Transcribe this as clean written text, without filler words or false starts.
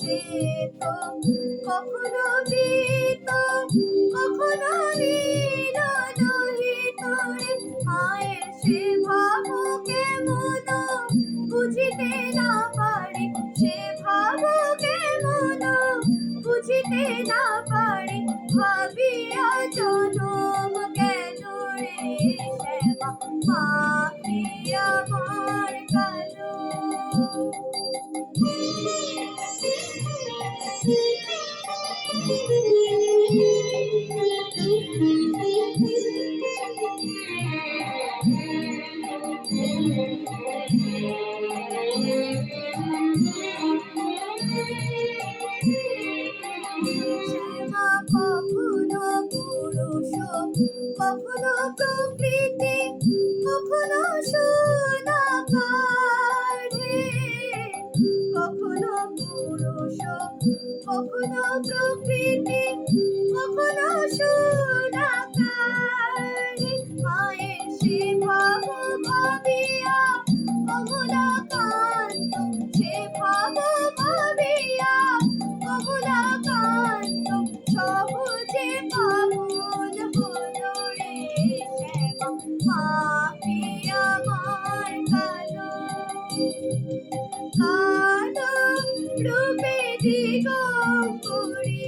যেত, কখনো বীত, কখনো নীল লোহিত রে। মায়ের সে ভাব কেমন বুঝিতে না পারি, সে ভাব কেমন বুঝিতে না পারি। ভাবিয়া জনম গেল রে শ্যামা, মা কি আমার কালো। শ্যামা কখনো পুরুষ, কখনো প্রকৃতি, কখনো সোনাকার হে। কখনো পুরুষ, কখনো প্রকৃতি, কখনো সোনাকার হে। মায়ের সে ভাব ভাবিয়া কমলাকান্ত, সে ভাব ভাবিয়া কমলাকান্ত সহজে পাগল হলো রে শ্যামা, মা কি আমার কালো। কালো রূপে দিগম্বরী